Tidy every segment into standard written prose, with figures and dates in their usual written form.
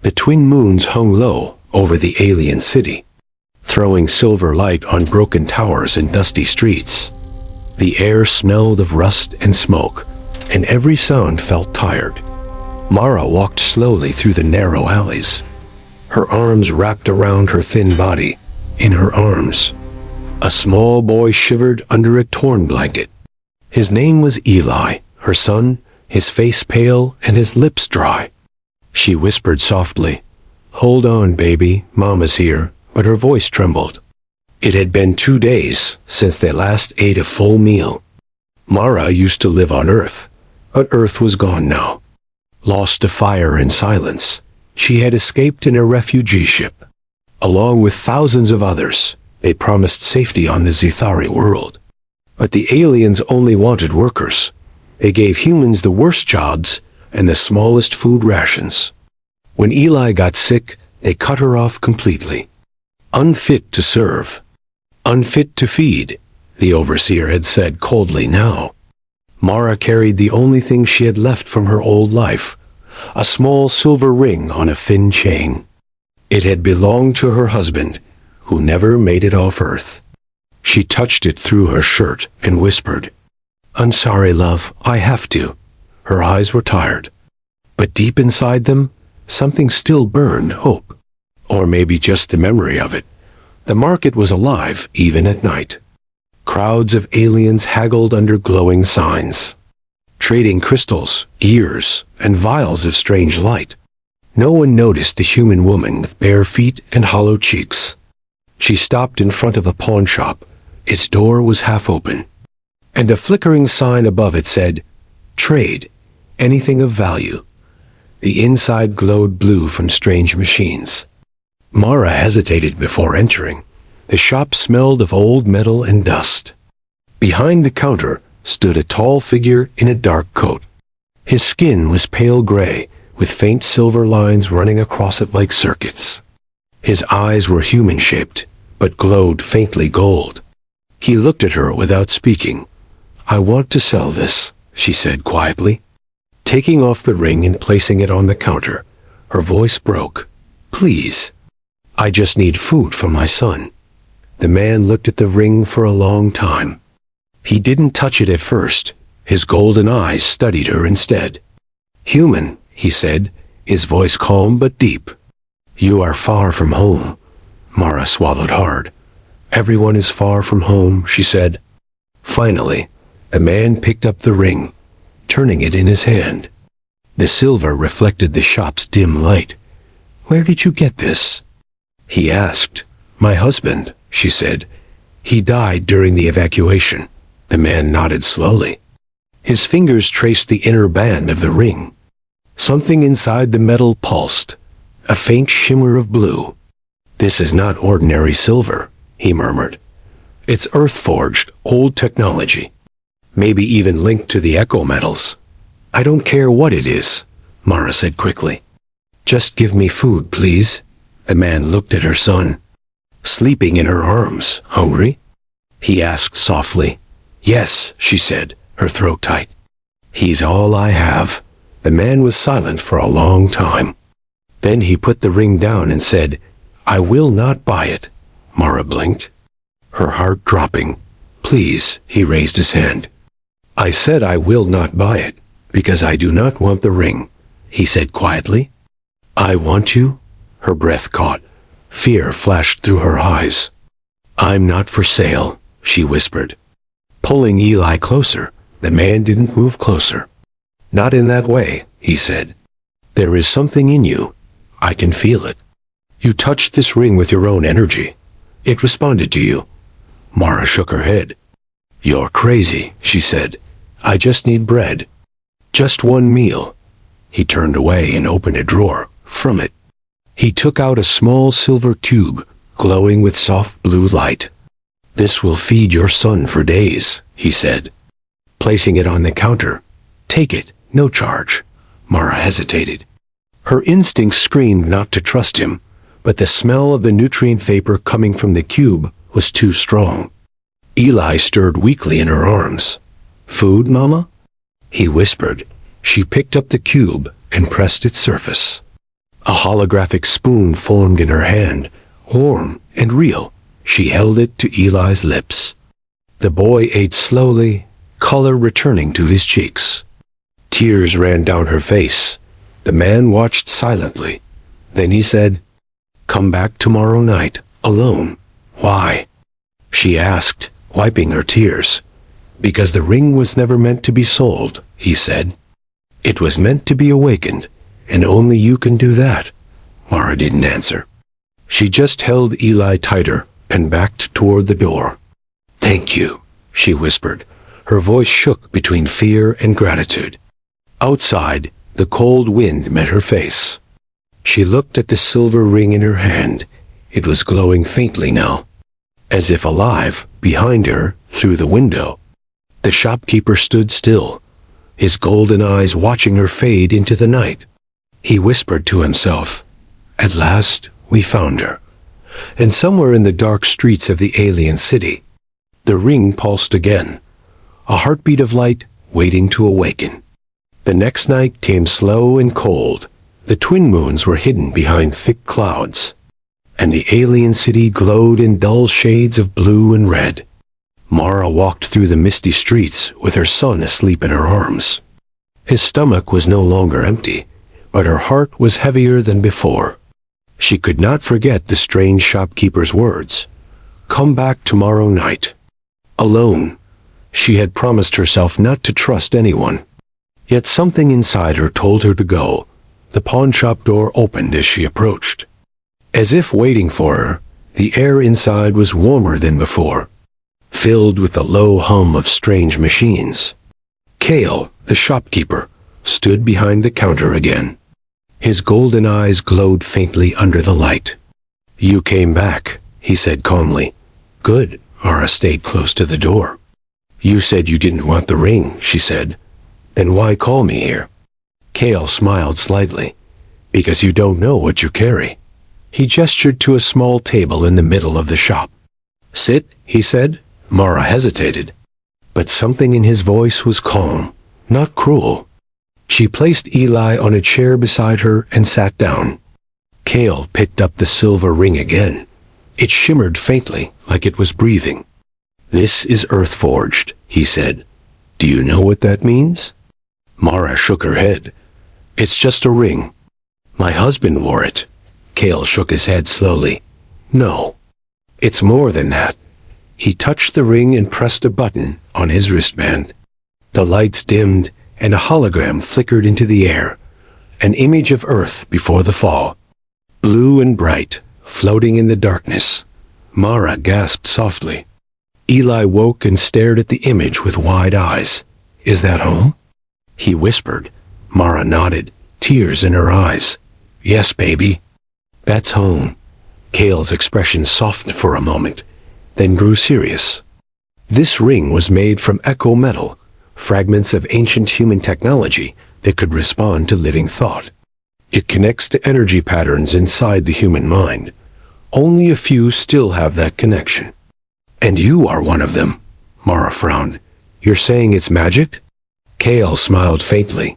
The twin moons hung low over the alien city, throwing silver light on broken towers and dusty streets. The air smelled of rust and smoke, and every sound felt tired. Mara walked slowly through the narrow alleys, her arms wrapped around her thin body. In her arms, a small boy shivered under a torn blanket. His name was Eli, her son, his face pale and his lips dry. She whispered softly, "Hold on, baby, Mama's here," but her voice trembled. It had been 2 days since they last ate a full meal. Mara used to live on Earth, but Earth was gone now. Lost to fire and silence, she had escaped in a refugee ship. Along with thousands of others, they promised safety on the Zithari world. But the aliens only wanted workers. They gave humans the worst jobs and the smallest food rations. When Eli got sick, they cut her off completely. Unfit to serve. Unfit to feed, the overseer had said coldly now. Mara carried the only thing she had left from her old life, a small silver ring on a thin chain. It had belonged to her husband, who never made it off Earth. She touched it through her shirt and whispered, "I'm sorry, love, I have to." Her eyes were tired, but deep inside them, something still burned hope. Or maybe just the memory of it. The market was alive even at night. Crowds of aliens haggled under glowing signs, trading crystals, ears, and vials of strange light. No one noticed the human woman with bare feet and hollow cheeks. She stopped in front of a pawn shop. Its door was half open, and a flickering sign above it said, "Trade, anything of value." The inside glowed blue from strange machines. Mara hesitated before entering. The shop smelled of old metal and dust. Behind the counter stood a tall figure in a dark coat. His skin was pale gray, with faint silver lines running across it like circuits. His eyes were human-shaped, but glowed faintly gold. He looked at her without speaking. "I want to sell this," she said quietly. Taking off the ring and placing it on the counter, her voice broke. "Please, I just need food for my son." The man looked at the ring for a long time. He didn't touch it at first. His golden eyes studied her instead. "Human," he said, his voice calm but deep. "You are far from home." Mara swallowed hard. "Everyone is far from home," she said. Finally, the man picked up the ring, turning it in his hand. The silver reflected the shop's dim light. "Where did you get this?" he asked. "My husband," she said. "He died during the evacuation." The man nodded slowly. His fingers traced the inner band of the ring. Something inside the metal pulsed, a faint shimmer of blue. "This is not ordinary silver," he murmured. "It's earth-forged, old technology. Maybe even linked to the echo metals." "I don't care what it is," Mara said quickly. "Just give me food, please." The man looked at her son, sleeping in her arms. "Hungry?" he asked softly. "Yes," she said, her throat tight. "He's all I have." The man was silent for a long time. Then he put the ring down and said, "I will not buy it." Mara blinked, her heart dropping. "Please," he raised his hand. "I said I will not buy it, because I do not want the ring," he said quietly. "I want you?" Her breath caught. Fear flashed through her eyes. "I'm not for sale," she whispered. Pulling Eli closer, the man didn't move closer. "Not in that way," he said. "There is something in you. I can feel it. You touched this ring with your own energy. It responded to you." Mara shook her head. "You're crazy," she said. "I just need bread. Just one meal." He turned away and opened a drawer. From it, he took out a small silver cube, glowing with soft blue light. "This will feed your son for days," he said, placing it on the counter. "Take it, no charge." Mara hesitated. Her instincts screamed not to trust him, but the smell of the nutrient vapor coming from the cube was too strong. Eli stirred weakly in her arms. "Food, Mama?" he whispered. She picked up the cube and pressed its surface. A holographic spoon formed in her hand, warm and real. She held it to Eli's lips. The boy ate slowly, color returning to his cheeks. Tears ran down her face. The man watched silently. Then he said, "Come back tomorrow night, alone." "Why?" she asked, wiping her tears. "Because the ring was never meant to be sold," he said. "It was meant to be awakened, and only you can do that." Mara didn't answer. She just held Eli tighter and backed toward the door. "Thank you," she whispered. Her voice shook between fear and gratitude. Outside, the cold wind met her face. She looked at the silver ring in her hand. It was glowing faintly now, as if alive, behind her, through the window. The shopkeeper stood still, his golden eyes watching her fade into the night. He whispered to himself, "At last, we found her." And somewhere in the dark streets of the alien city, the ring pulsed again, a heartbeat of light waiting to awaken. The next night came slow and cold. The twin moons were hidden behind thick clouds, and the alien city glowed in dull shades of blue and red. Mara walked through the misty streets with her son asleep in her arms. His stomach was no longer empty, but her heart was heavier than before. She could not forget the strange shopkeeper's words. "Come back tomorrow night." Alone, she had promised herself not to trust anyone. Yet something inside her told her to go. The pawnshop door opened as she approached. As if waiting for her, the air inside was warmer than before, filled with the low hum of strange machines. Kale, the shopkeeper, stood behind the counter again. His golden eyes glowed faintly under the light. "You came back," he said calmly. "Good." Mara stayed close to the door. "You said you didn't want the ring," she said. "Then why call me here?" Kale smiled slightly. "Because you don't know what you carry." He gestured to a small table in the middle of the shop. "Sit," he said. Mara hesitated, but something in his voice was calm, not cruel. She placed Eli on a chair beside her and sat down. Kale picked up the silver ring again. It shimmered faintly, like it was breathing. "This is earth-forged," he said. "Do you know what that means?" Mara shook her head. "It's just a ring. My husband wore it." Kale shook his head slowly. "No, it's more than that." He touched the ring and pressed a button on his wristband. The lights dimmed, and a hologram flickered into the air, an image of Earth before the fall, blue and bright, floating in the darkness. Mara gasped softly. Eli woke and stared at the image with wide eyes. "Is that home?" he whispered. Mara nodded, tears in her eyes. "Yes, baby. That's home." Kale's expression softened for a moment, then grew serious. This ring was made from echo metal, fragments of ancient human technology that could respond to living thought. It connects to energy patterns inside the human mind. Only a few still have that connection. "And you are one of them." Mara frowned. "You're saying it's magic?" Kale smiled faintly.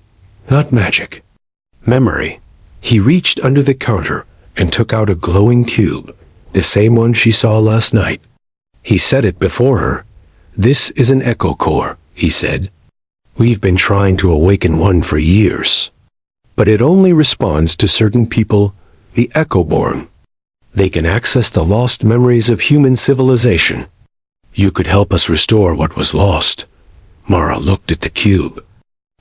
"Not magic. Memory." He reached under the counter and took out a glowing cube, the same one she saw last night. He set it before her. "This is an echo core," he said. "We've been trying to awaken one for years. But it only responds to certain people, the Echoborn. They can access the lost memories of human civilization. You could help us restore what was lost." Mara looked at the cube,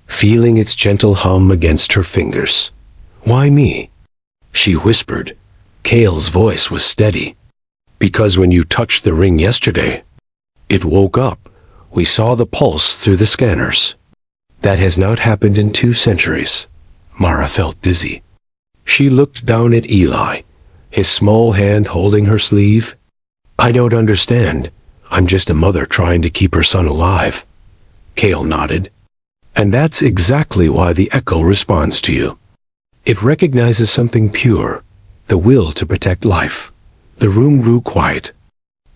feeling its gentle hum against her fingers. "Why me?" she whispered. Kale's voice was steady. "Because when you touched the ring yesterday, it woke up. We saw the pulse through the scanners. That has not happened in 2 centuries. Mara felt dizzy. She looked down at Eli, his small hand holding her sleeve. "I don't understand. I'm just a mother trying to keep her son alive." Kale nodded. "And that's exactly why the echo responds to you. It recognizes something pure, the will to protect life." The room grew quiet.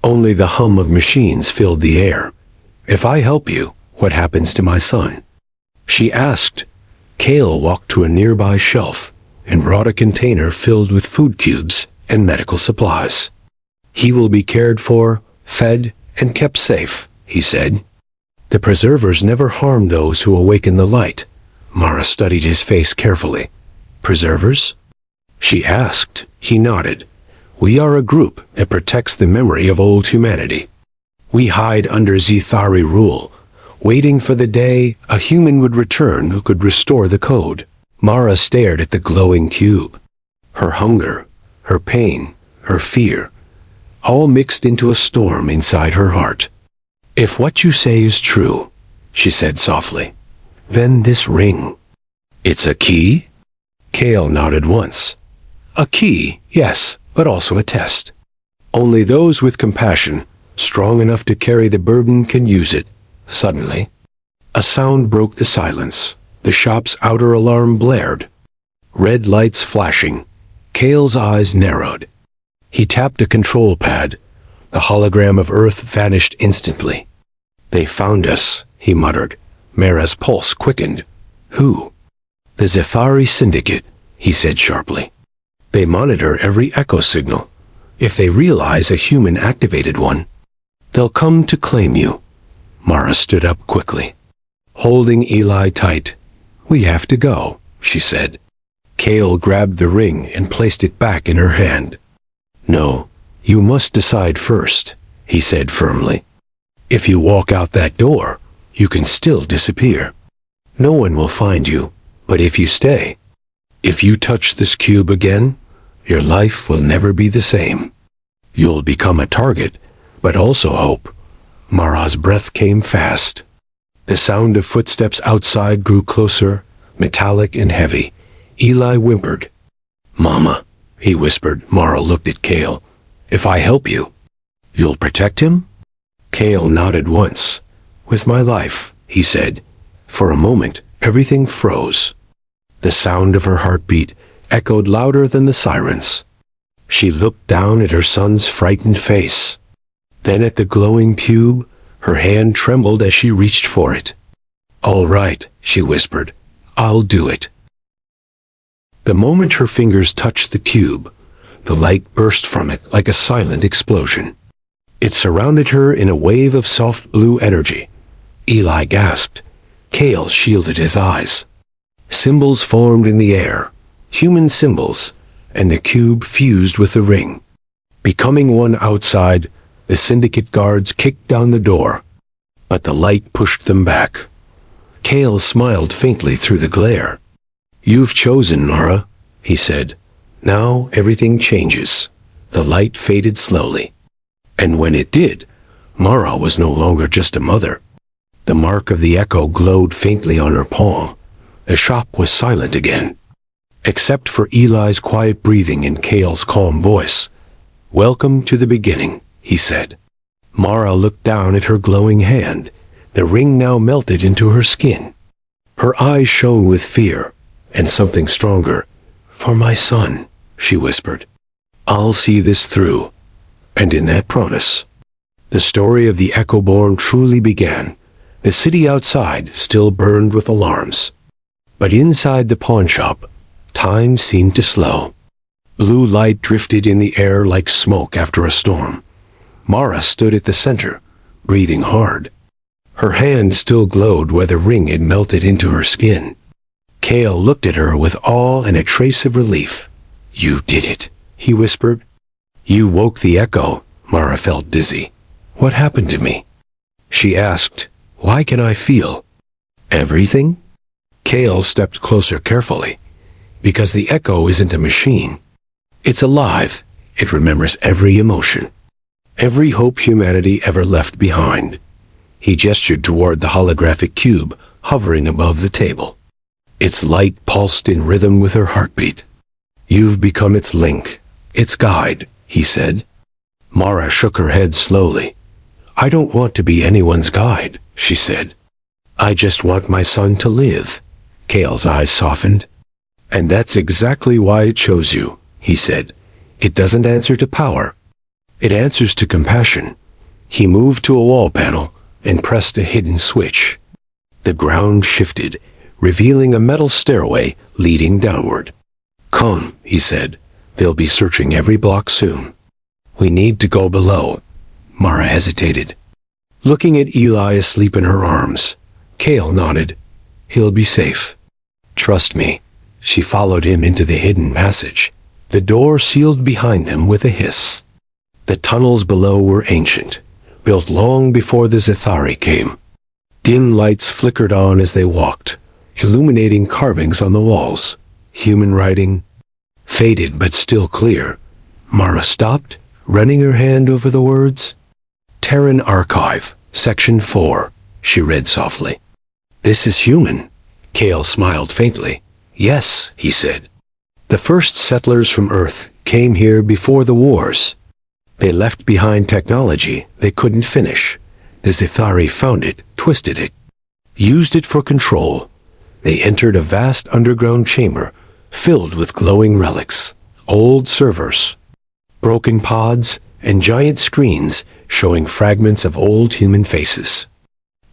Only the hum of machines filled the air. "If I help you, what happens to my son?" she asked. Kale walked to a nearby shelf, and brought a container filled with food cubes and medical supplies. "He will be cared for, fed, and kept safe," he said. "The preservers never harm those who awaken the light." Mara studied his face carefully. "Preservers?" she asked. He nodded. "We are a group that protects the memory of old humanity. We hide under Zithari rule, waiting for the day a human would return who could restore the code." Mara stared at the glowing cube. Her hunger, her pain, her fear, all mixed into a storm inside her heart. "If what you say is true," she said softly, "then this ring. It's a key?" Kale nodded once. "A key, yes, but also a test. Only those with compassion, strong enough to carry the burden, can use it." Suddenly, a sound broke the silence. The shop's outer alarm blared. Red lights flashing. Kale's eyes narrowed. He tapped a control pad. The hologram of Earth vanished instantly. "They found us," he muttered. Mara's pulse quickened. "Who?" "The Zithari Syndicate," he said sharply. "They monitor every echo signal. If they realize a human activated one, they'll come to claim you." Mara stood up quickly, holding Eli tight. "We have to go," she said. Kale grabbed the ring and placed it back in her hand. "No, you must decide first," he said firmly. "If you walk out that door, you can still disappear. No one will find you, but if you stay, if you touch this cube again, your life will never be the same. You'll become a target, but also hope." Mara's breath came fast. The sound of footsteps outside grew closer, metallic and heavy. Eli whimpered. "Mama," he whispered. Mara looked at Kale. "If I help you, you'll protect him?" Kale nodded once. "With my life," he said. For a moment, everything froze. The sound of her heartbeat echoed louder than the sirens. She looked down at her son's frightened face. Then at the glowing cube. Her hand trembled as she reached for it. "All right," she whispered. "I'll do it." The moment her fingers touched the cube, the light burst from it like a silent explosion. It surrounded her in a wave of soft blue energy. Eli gasped. Kale shielded his eyes. Symbols formed in the air, human symbols, and the cube fused with the ring. Becoming one outside, the syndicate guards kicked down the door, but the light pushed them back. Kale smiled faintly through the glare. "You've chosen, Mara," he said. "Now everything changes." The light faded slowly. And when it did, Mara was no longer just a mother. The mark of the echo glowed faintly on her palm. The shop was silent again, except for Eli's quiet breathing and Kale's calm voice. "Welcome to the beginning," he said. Mara looked down at her glowing hand. The ring now melted into her skin. Her eyes shone with fear, and something stronger. "For my son," she whispered. "I'll see this through." And in that promise, the story of the Echo-born truly began. The city outside still burned with alarms. But inside the pawn shop, time seemed to slow. Blue light drifted in the air like smoke after a storm. Mara stood at the center, breathing hard. Her hand still glowed where the ring had melted into her skin. Kale looked at her with awe and a trace of relief. "You did it," he whispered. "You woke the echo." Mara felt dizzy. "What happened to me?" She asked. "Why can I feel?" "Everything?" Kale stepped closer carefully. "Because the echo isn't a machine. It's alive. It remembers every emotion, every hope humanity ever left behind." He gestured toward the holographic cube hovering above the table. Its light pulsed in rhythm with her heartbeat. "You've become its link, its guide," he said. Mara shook her head slowly. "I don't want to be anyone's guide," she said. "I just want my son to live." Kale's eyes softened. "And that's exactly why it chose you," he said. "It doesn't answer to power. It answers to compassion." He moved to a wall panel and pressed a hidden switch. The ground shifted, revealing a metal stairway leading downward. "Come," he said. "They'll be searching every block soon." "We need to go below." Mara hesitated. Looking at Eli asleep in her arms, Kale nodded. "He'll be safe. Trust me." She followed him into the hidden passage. The door sealed behind them with a hiss. The tunnels below were ancient, built long before the Zethari came. Dim lights flickered on as they walked, illuminating carvings on the walls. Human writing, faded but still clear. Mara stopped, running her hand over the words. "Terran Archive, Section 4, she read softly. "This is human." Kale smiled faintly. "Yes," he said. "The first settlers from Earth came here before the wars. They left behind technology they couldn't finish. The Zethari found it, twisted it, used it for control. They entered a vast underground chamber filled with glowing relics, old servers, broken pods, and giant screens showing fragments of old human faces."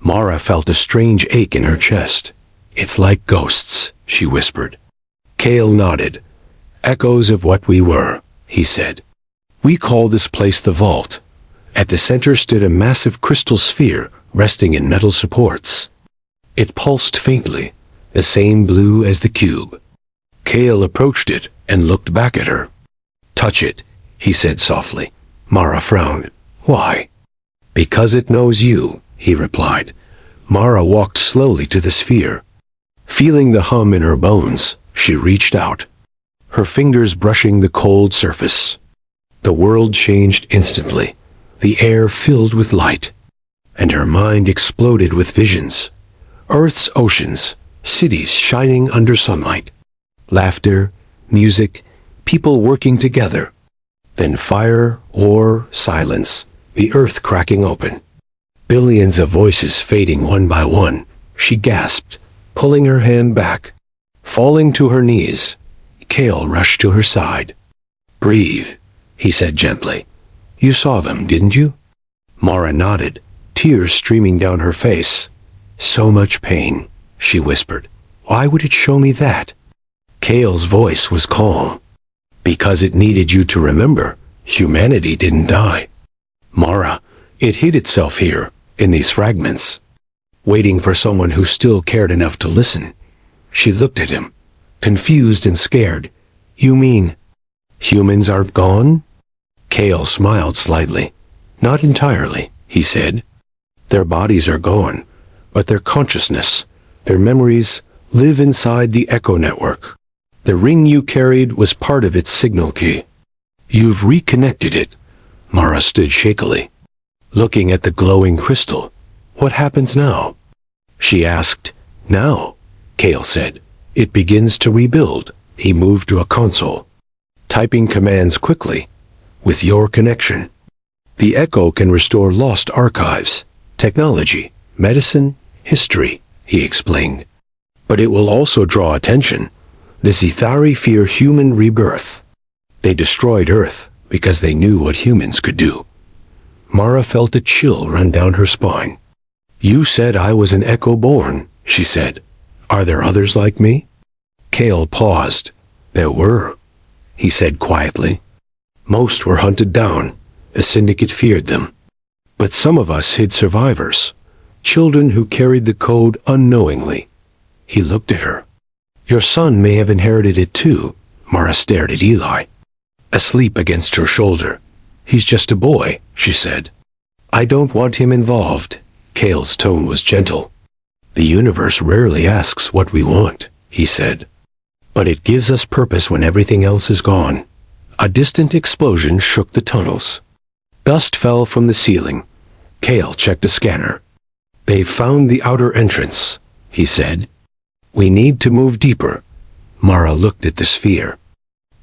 Mara felt a strange ache in her chest. "It's like ghosts," she whispered. Kale nodded. "Echoes of what we were," he said. "We call this place the Vault." At the center stood a massive crystal sphere resting in metal supports. It pulsed faintly, the same blue as the cube. Kale approached it and looked back at her. "Touch it," he said softly. Mara frowned. "Why?" "Because it knows you," he replied. Mara walked slowly to the sphere. Feeling the hum in her bones, she reached out, her fingers brushing the cold surface. The world changed instantly. The air filled with light, and her mind exploded with visions. Earth's oceans, cities shining under sunlight. Laughter, music, people working together. Then fire, war, silence, the earth cracking open. Billions of voices fading one by one. She gasped, pulling her hand back. Falling to her knees, Kale rushed to her side. "Breathe," he said gently. "You saw them, didn't you?" Mara nodded, tears streaming down her face. "So much pain," she whispered. "Why would it show me that?" Kale's voice was calm. "Because it needed you to remember. Humanity didn't die. Mara, it hid itself here, in these fragments, waiting for someone who still cared enough to listen." She looked at him, confused and scared. "You mean humans aren't gone?" Kale smiled slightly. "Not entirely," he said. "Their bodies are gone, but their consciousness, their memories, live inside the Echo Network. The ring you carried was part of its signal key. You've reconnected it." Mara stood shakily, looking at the glowing crystal. "What happens now?" she asked. "Now," Kale said, "it begins to rebuild." He moved to a console, typing commands quickly. "With your connection, the Echo can restore lost archives, technology, medicine, history," he explained. "But it will also draw attention. The Zethari fear human rebirth. They destroyed Earth because they knew what humans could do." Mara felt a chill run down her spine. "You said I was an Echo born," she said. "Are there others like me?" Kale paused. "There were," he said quietly. "Most were hunted down. The Syndicate feared them. But some of us hid survivors, children who carried the code unknowingly." He looked at her. "Your son may have inherited it too." Mara stared at Eli, asleep against her shoulder. "He's just a boy," she said. "I don't want him involved." Kale's tone was gentle. "The universe rarely asks what we want," he said. "But it gives us purpose when everything else is gone." A distant explosion shook the tunnels. Dust fell from the ceiling. Kale checked a scanner. "They've found the outer entrance," he said. "We need to move deeper." Mara looked at the sphere.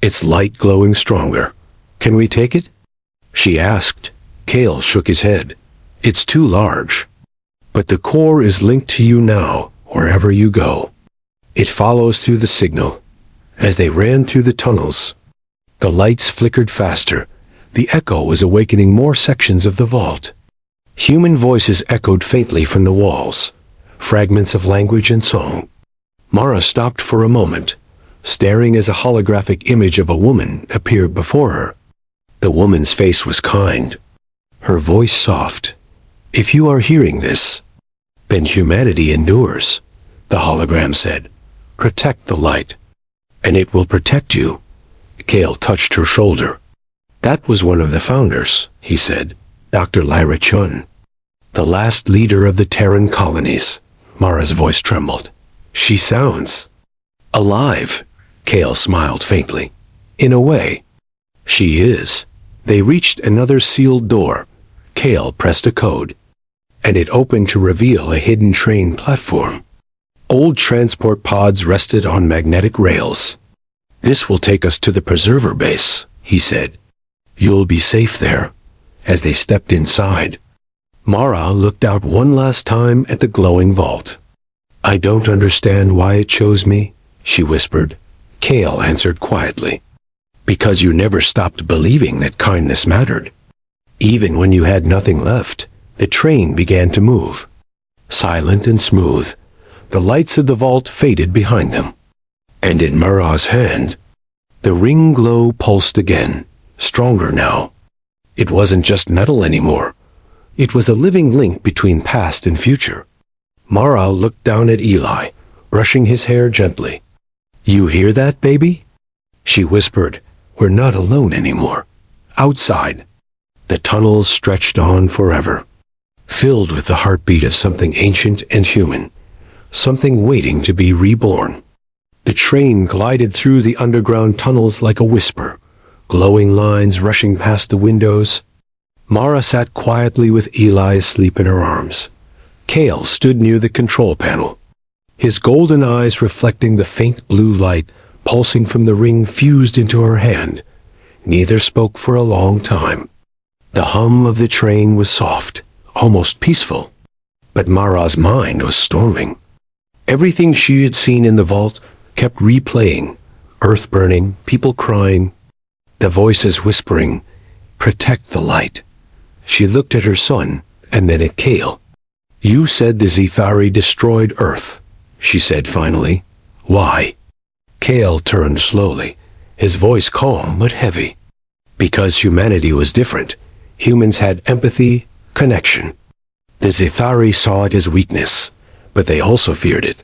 Its light glowing stronger. "Can we take it?" she asked. Kale shook his head. "It's too large. But the core is linked to you now, wherever you go. It follows through the signal." As they ran through the tunnels, the lights flickered faster. The echo was awakening more sections of the vault. Human voices echoed faintly from the walls, fragments of language and song. Mara stopped for a moment, staring as a holographic image of a woman appeared before her. The woman's face was kind, her voice soft. "If you are hearing this, then humanity endures," the hologram said. "Protect the light, and it will protect you." Kale touched her shoulder. "That was one of the founders," he said, Dr. Lyra Chun, the last leader of the Terran colonies. Mara's voice trembled. "She sounds alive." Kale smiled faintly. "In a way, she is." They reached another sealed door. Kale pressed a code, and it opened to reveal a hidden train platform. Old transport pods rested on magnetic rails. "This will take us to the preserver base," he said. "You'll be safe there." As they stepped inside, Mara looked out one last time at the glowing vault. "I don't understand why it chose me," she whispered. Kale answered quietly. "Because you never stopped believing that kindness mattered. Even when you had nothing left, the train began to move. Silent and smooth, the lights of the vault faded behind them. And in Mara's hand, the ring glow pulsed again, stronger now. It wasn't just metal anymore. It was a living link between past and future. Mara looked down at Eli, brushing his hair gently. "You hear that, baby?" She whispered. "We're not alone anymore." Outside, the tunnels stretched on forever, filled with the heartbeat of something ancient and human, something waiting to be reborn. The train glided through the underground tunnels like a whisper, glowing lines rushing past the windows. Mara sat quietly with Eli asleep in her arms. Kale stood near the control panel, his golden eyes reflecting the faint blue light pulsing from the ring fused into her hand. Neither spoke for a long time. The hum of the train was soft, almost peaceful, but Mara's mind was storming. Everything she had seen in the vault kept replaying, earth burning, people crying, the voices whispering, "Protect the light." She looked at her son, and then at Kale. "You said the Zethari destroyed Earth," she said finally. "Why?" Kale turned slowly, his voice calm but heavy. "Because humanity was different. Humans had empathy, connection. The Zethari saw it as weakness, but they also feared it.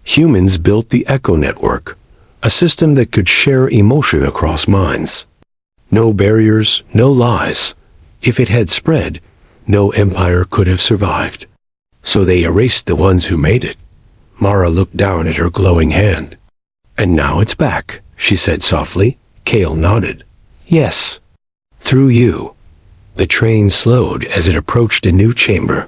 Humans built the Echo Network, a system that could share emotion across minds. No barriers, no lies. If it had spread, no empire could have survived. So they erased the ones who made it." Mara looked down at her glowing hand. "And now it's back," she said softly. Kale nodded. "Yes. Through you." The train slowed as it approached a new chamber.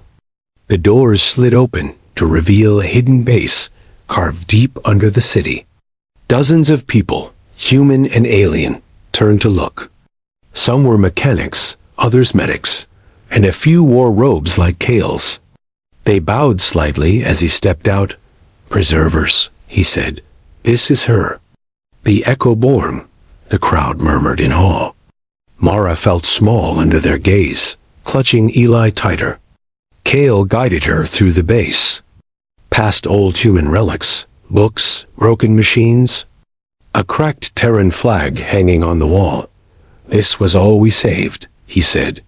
The doors slid open to reveal a hidden base carved deep under the city. Dozens of people, human and alien, turned to look. Some were mechanics, others medics, and a few wore robes like Kale's. They bowed slightly as he stepped out. "Preservers," he said. "This is her." "The Echo-born," the crowd murmured in awe. Mara felt small under their gaze, clutching Eli tighter. Kale guided her through the base, past old human relics, books, broken machines, a cracked Terran flag hanging on the wall. "This was all we saved," he said.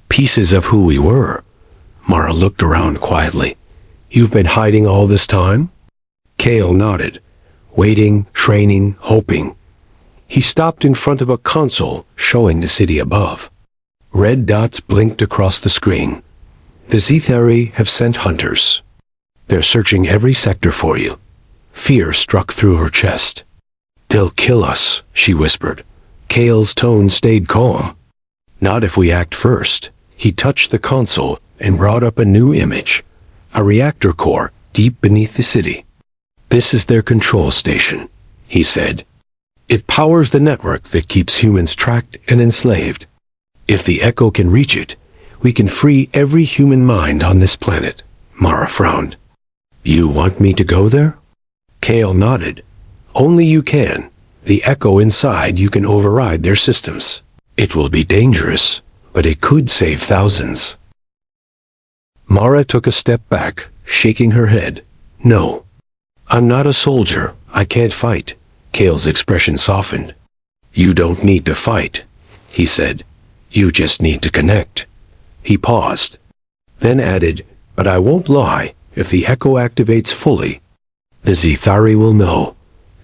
"Pieces of who we were." Mara looked around quietly. "You've been hiding all this time?" Kale nodded, waiting, training, hoping. He stopped in front of a console showing the city above. Red dots blinked across the screen. "The Zethari have sent hunters. They're searching every sector for you." Fear struck through her chest. "They'll kill us," she whispered. Kale's tone stayed calm. "Not if we act first." He touched the console and brought up a new image, a reactor core deep beneath the city. "This is their control station," he said. "It powers the network that keeps humans tracked and enslaved. If the Echo can reach it, we can free every human mind on this planet." Mara frowned. "You want me to go there?" Kale nodded. "Only you can. The Echo inside you can override their systems. It will be dangerous, but it could save thousands." Mara took a step back, shaking her head. "No. I'm not a soldier. I can't fight. Kale's expression softened. "You don't need to fight," he said. "You just need to connect." He paused, then added, "But I won't lie, if the echo activates fully, the Zithari will know,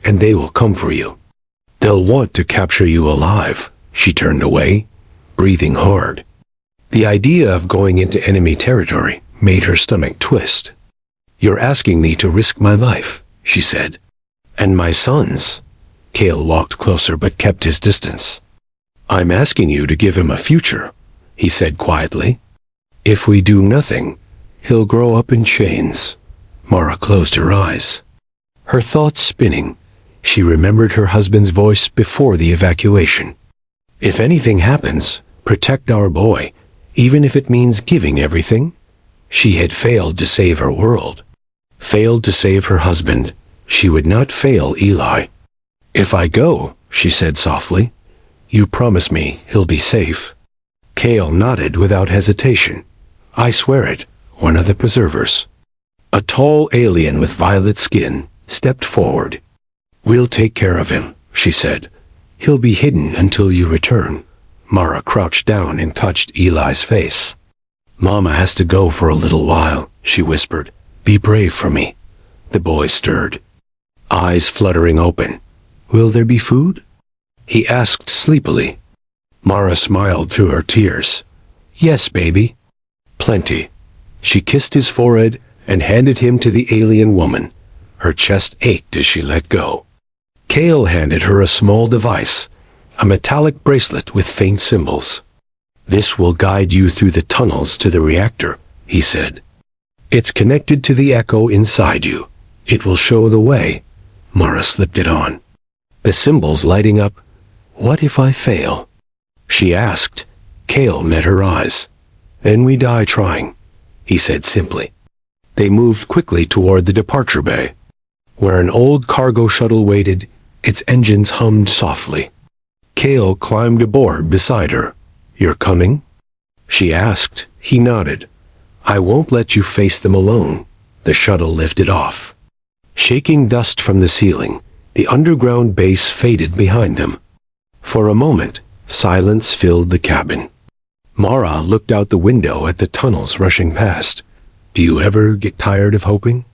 and they will come for you. They'll want to capture you alive." She turned away, breathing hard. The idea of going into enemy territory made her stomach twist. "You're asking me to risk my life," she said. "And my son's." Kale walked closer but kept his distance. "I'm asking you to give him a future," he said quietly. "If we do nothing, he'll grow up in chains." Mara closed her eyes, her thoughts spinning. She remembered her husband's voice before the evacuation. "If anything happens, protect our boy, even if it means giving everything." She had failed to save her world, failed to save her husband. She would not fail Eli. "If I go," she said softly, "you promise me he'll be safe?" Kale nodded without hesitation. "I swear it," one of the preservers, a tall alien with violet skin, stepped forward. "We'll take care of him," she said. "He'll be hidden until you return." Mara crouched down and touched Eli's face. "Mama has to go for a little while," she whispered. "Be brave for me." The boy stirred, eyes fluttering open. "Will there be food?" he asked sleepily. Mara smiled through her tears. "Yes, baby. Plenty." She kissed his forehead and handed him to the alien woman. Her chest ached as she let go. Kale handed her a small device, a metallic bracelet with faint symbols. "This will guide you through the tunnels to the reactor," he said. "It's connected to the echo inside you. It will show the way." Mara slipped it on, the symbols lighting up. "What if I fail?" she asked. Kale met her eyes. "Then we die trying," he said simply. They moved quickly toward the departure bay, where an old cargo shuttle waited. Its engines hummed softly. Kale climbed aboard beside her. "You're coming?" she asked. He nodded. "I won't let you face them alone." The shuttle lifted off, shaking dust from the ceiling. The underground base faded behind them. For a moment, silence filled the cabin. Mara looked out the window at the tunnels rushing past. "Do you ever get tired of hoping?"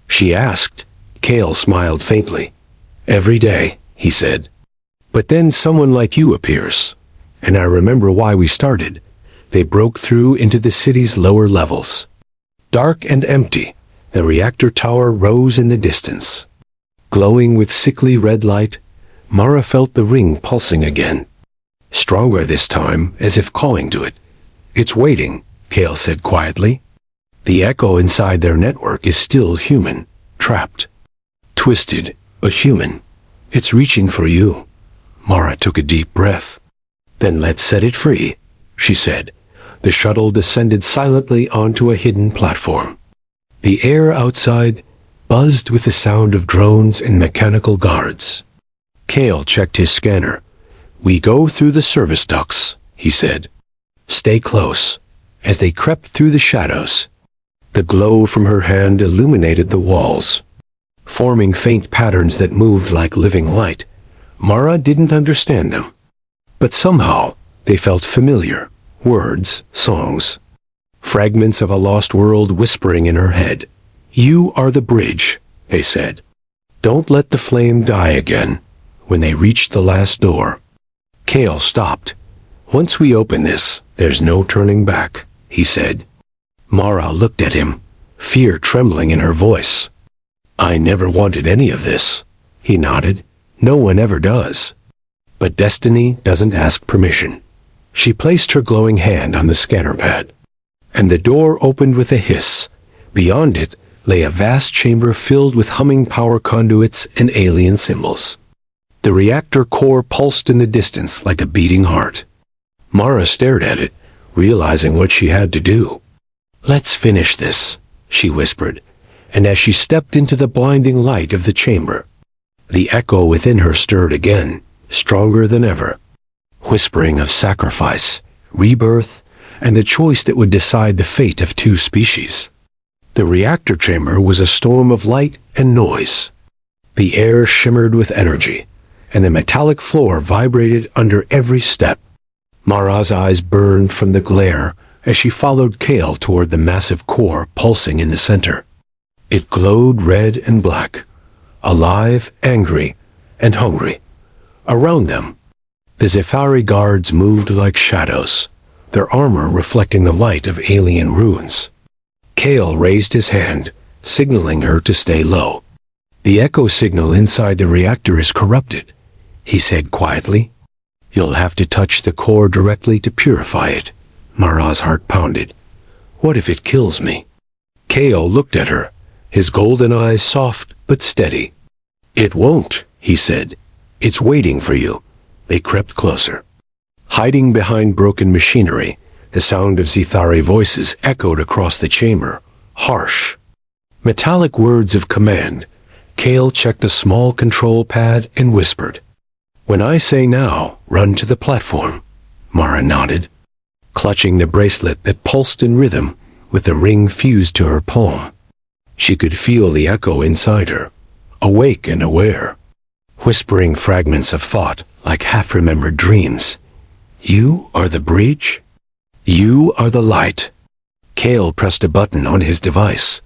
she asked. Kale smiled faintly. "Every day," he said. "But then someone like you appears, and I remember why we started." They broke through into the city's lower levels. Dark and empty, the reactor tower rose in the distance. Glowing with sickly red light, Mara felt the ring pulsing again. Stronger this time, as if calling to it. "It's waiting," Kale said quietly. "The echo inside their network is still human, trapped, twisted, but human. It's reaching for you." Mara took a deep breath. "Then let's set it free," she said. The shuttle descended silently onto a hidden platform. The air outside buzzed with the sound of drones and mechanical guards. Kale checked his scanner. "We go through the service ducts," he said. "Stay close." As they crept through the shadows, the glow from her hand illuminated the walls, forming faint patterns that moved like living light. Mara didn't understand them, but somehow they felt familiar. Words, songs, fragments of a lost world whispering in her head. "You are the bridge," they said. "Don't let the flame die again." When they reached the last door, Kale stopped. "Once we open this, there's no turning back," he said. Mara looked at him, fear trembling in her voice. "I never wanted any of this," he nodded. "No one ever does. But destiny doesn't ask permission." She placed her glowing hand on the scanner pad, and the door opened with a hiss. Beyond it lay a vast chamber filled with humming power conduits and alien symbols. The reactor core pulsed in the distance like a beating heart. Mara stared at it, realizing what she had to do. "Let's finish this," she whispered, and as she stepped into the blinding light of the chamber, the echo within her stirred again, stronger than ever, whispering of sacrifice, rebirth, and the choice that would decide the fate of two species. The reactor chamber was a storm of light and noise. The air shimmered with energy, and the metallic floor vibrated under every step. Mara's eyes burned from the glare as she followed Kale toward the massive core pulsing in the center. It glowed red and black, alive, angry, and hungry. Around them, the Zethari guards moved like shadows, their armor reflecting the light of alien runes. Kale raised his hand, signaling her to stay low. "The echo signal inside the reactor is corrupted," he said quietly. "You'll have to touch the core directly to purify it." Mara's heart pounded. "What if it kills me?" Kale looked at her, his golden eyes soft but steady. "It won't," he said. "It's waiting for you." They crept closer. Hiding behind broken machinery, the sound of Zethari voices echoed across the chamber, harsh. Metallic words of command. Kale checked a small control pad and whispered, "When I say now, run to the platform." Mara nodded, clutching the bracelet that pulsed in rhythm with the ring fused to her palm. She could feel the echo inside her, awake and aware, whispering fragments of thought like half-remembered dreams. "You are the breach. You are the light." Kale pressed a button on his device,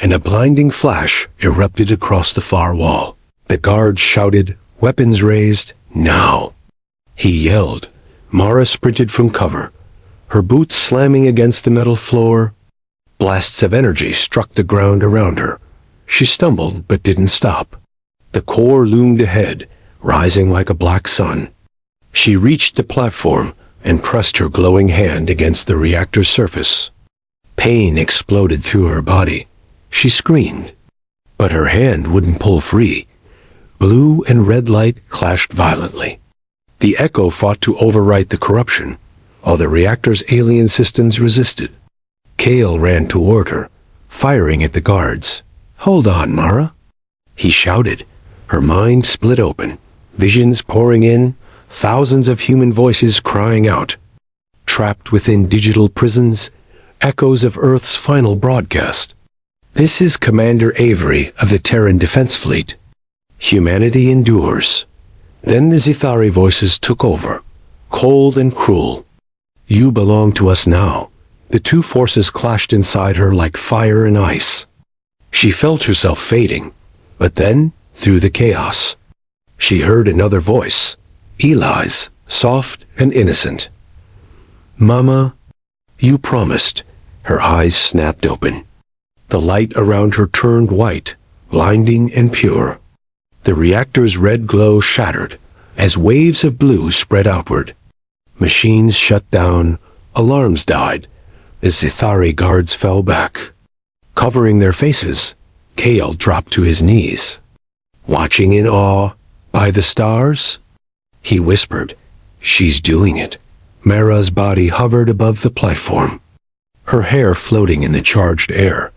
and a blinding flash erupted across the far wall. The guards shouted, weapons raised, "Now!" He yelled. Mara sprinted from cover, her boots slamming against the metal floor. Blasts of energy struck the ground around her. She stumbled but didn't stop. The core loomed ahead, rising like a black sun. She reached the platform and pressed her glowing hand against the reactor's surface. Pain exploded through her body. She screamed, but her hand wouldn't pull free. Blue and red light clashed violently. The echo fought to overwrite the corruption, while the reactor's alien systems resisted. Kale ran toward her, firing at the guards. "Hold on, Mara," he shouted. Her mind split open, visions pouring in, thousands of human voices crying out. Trapped within digital prisons, echoes of Earth's final broadcast. "This is Commander Avery of the Terran Defense Fleet. Humanity endures." Then the Zethari voices took over, cold and cruel. "You belong to us now." The two forces clashed inside her like fire and ice. She felt herself fading, but then, through the chaos, she heard another voice, Eli's, soft and innocent. "Mama, you promised." Her eyes snapped open. The light around her turned white, blinding and pure. The reactor's red glow shattered as waves of blue spread outward. Machines shut down, alarms died. The Zethari guards fell back. Covering their faces, Kale dropped to his knees. "Watching in awe, by the stars?" He whispered, "She's doing it." Mara's body hovered above the platform, her hair floating in the charged air.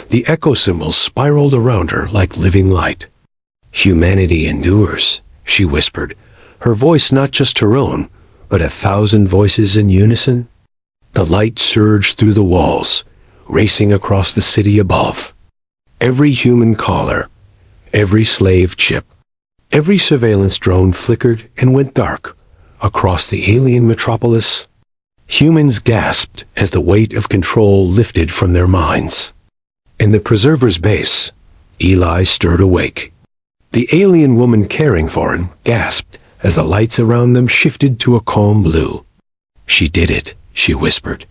The echo symbols spiraled around her like living light. "Humanity endures," she whispered, her voice not just her own, but 1,000 voices in unison. The light surged through the walls, racing across the city above. Every human collar, every slave chip, every surveillance drone flickered and went dark. Across the alien metropolis, humans gasped as the weight of control lifted from their minds. In the Preserver's base, Eli stirred awake. The alien woman caring for him gasped as the lights around them shifted to a calm blue. "She did it," she whispered.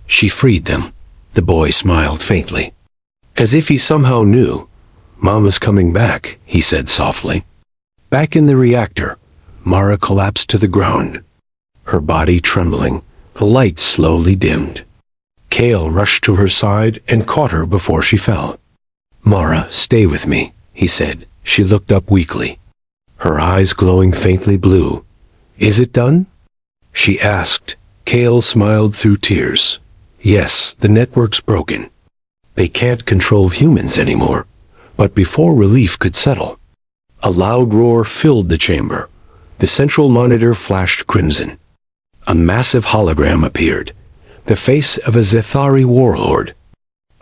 "She freed them." The boy smiled faintly, as if he somehow knew. "Mama's coming back," he said softly. Back in the reactor, Mara collapsed to the ground, her body trembling. The light slowly dimmed. Kale rushed to her side and caught her before she fell. "Mara, stay with me," he said. She looked up weakly, her eyes glowing faintly blue. "Is it done?" she asked. Kale smiled through tears. "Yes, the network's broken. They can't control humans anymore." But before relief could settle, a loud roar filled the chamber. The central monitor flashed crimson. A massive hologram appeared, the face of a Zethari warlord.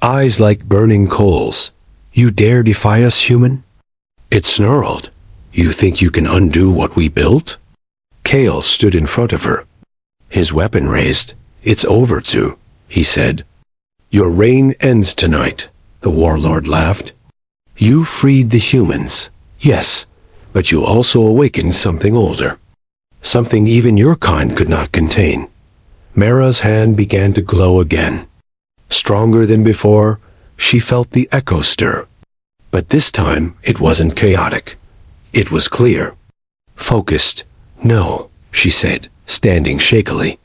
Eyes like burning coals. "You dare defy us, human?" It snarled. You think you can undo what we built? Kale stood in front of her, his weapon raised. It's over, Tzu, he said. Your reign ends tonight, the warlord laughed. You freed the humans, yes, but you also awakened something older. Something even your kind could not contain. Mara's hand began to glow again. Stronger than before, she felt the echo stir. But this time, it wasn't chaotic. It was clear. Focused. No, she said, standing shakily.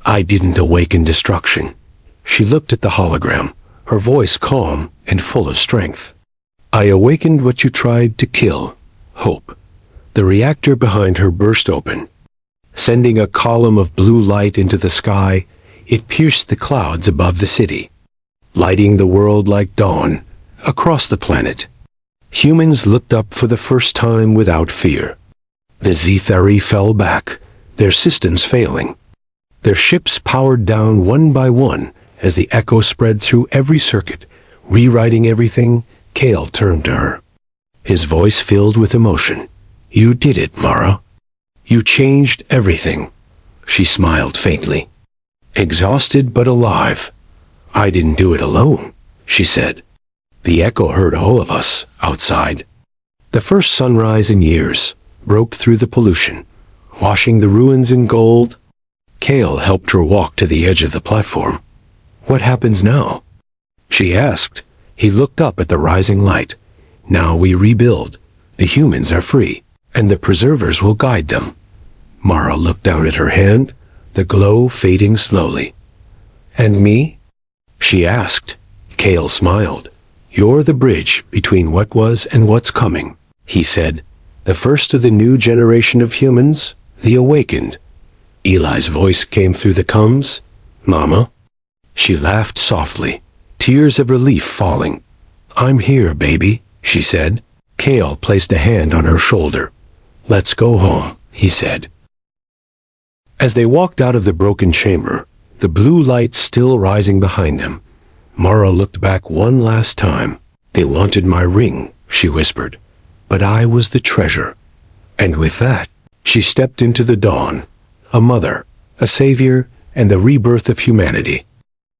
I didn't awaken destruction. She looked at the hologram, her voice calm and full of strength. I awakened what you tried to kill, hope. The reactor behind her burst open. Sending a column of blue light into the sky, it pierced the clouds above the city, lighting the world like dawn across the planet. Humans looked up for the first time without fear. The Zethari fell back, their systems failing. Their ships powered down one by one as the echo spread through every circuit, rewriting everything. Kale turned to her, his voice filled with emotion. You did it, Mara. You changed everything. She smiled faintly. Exhausted but alive. I didn't do it alone, she said. The echo heard all of us outside. The first sunrise in years broke through the pollution, washing the ruins in gold. Kale helped her walk to the edge of the platform. What happens now? She asked. He looked up at the rising light. Now we rebuild. The humans are free, and the preservers will guide them. Mara looked down at her hand, the glow fading slowly. And me? She asked. Kale smiled. You're the bridge between what was and what's coming, he said. The first of the new generation of humans, the awakened. Eli's voice came through the combs. Mama? She laughed softly, tears of relief falling. I'm here, baby, she said. Kale placed a hand on her shoulder. Let's go home, he said. As they walked out of the broken chamber, the blue light still rising behind them, Mara looked back one last time. They wanted my ring, she whispered, but I was the treasure. And with that, she stepped into the dawn, a mother, a savior, and the rebirth of humanity.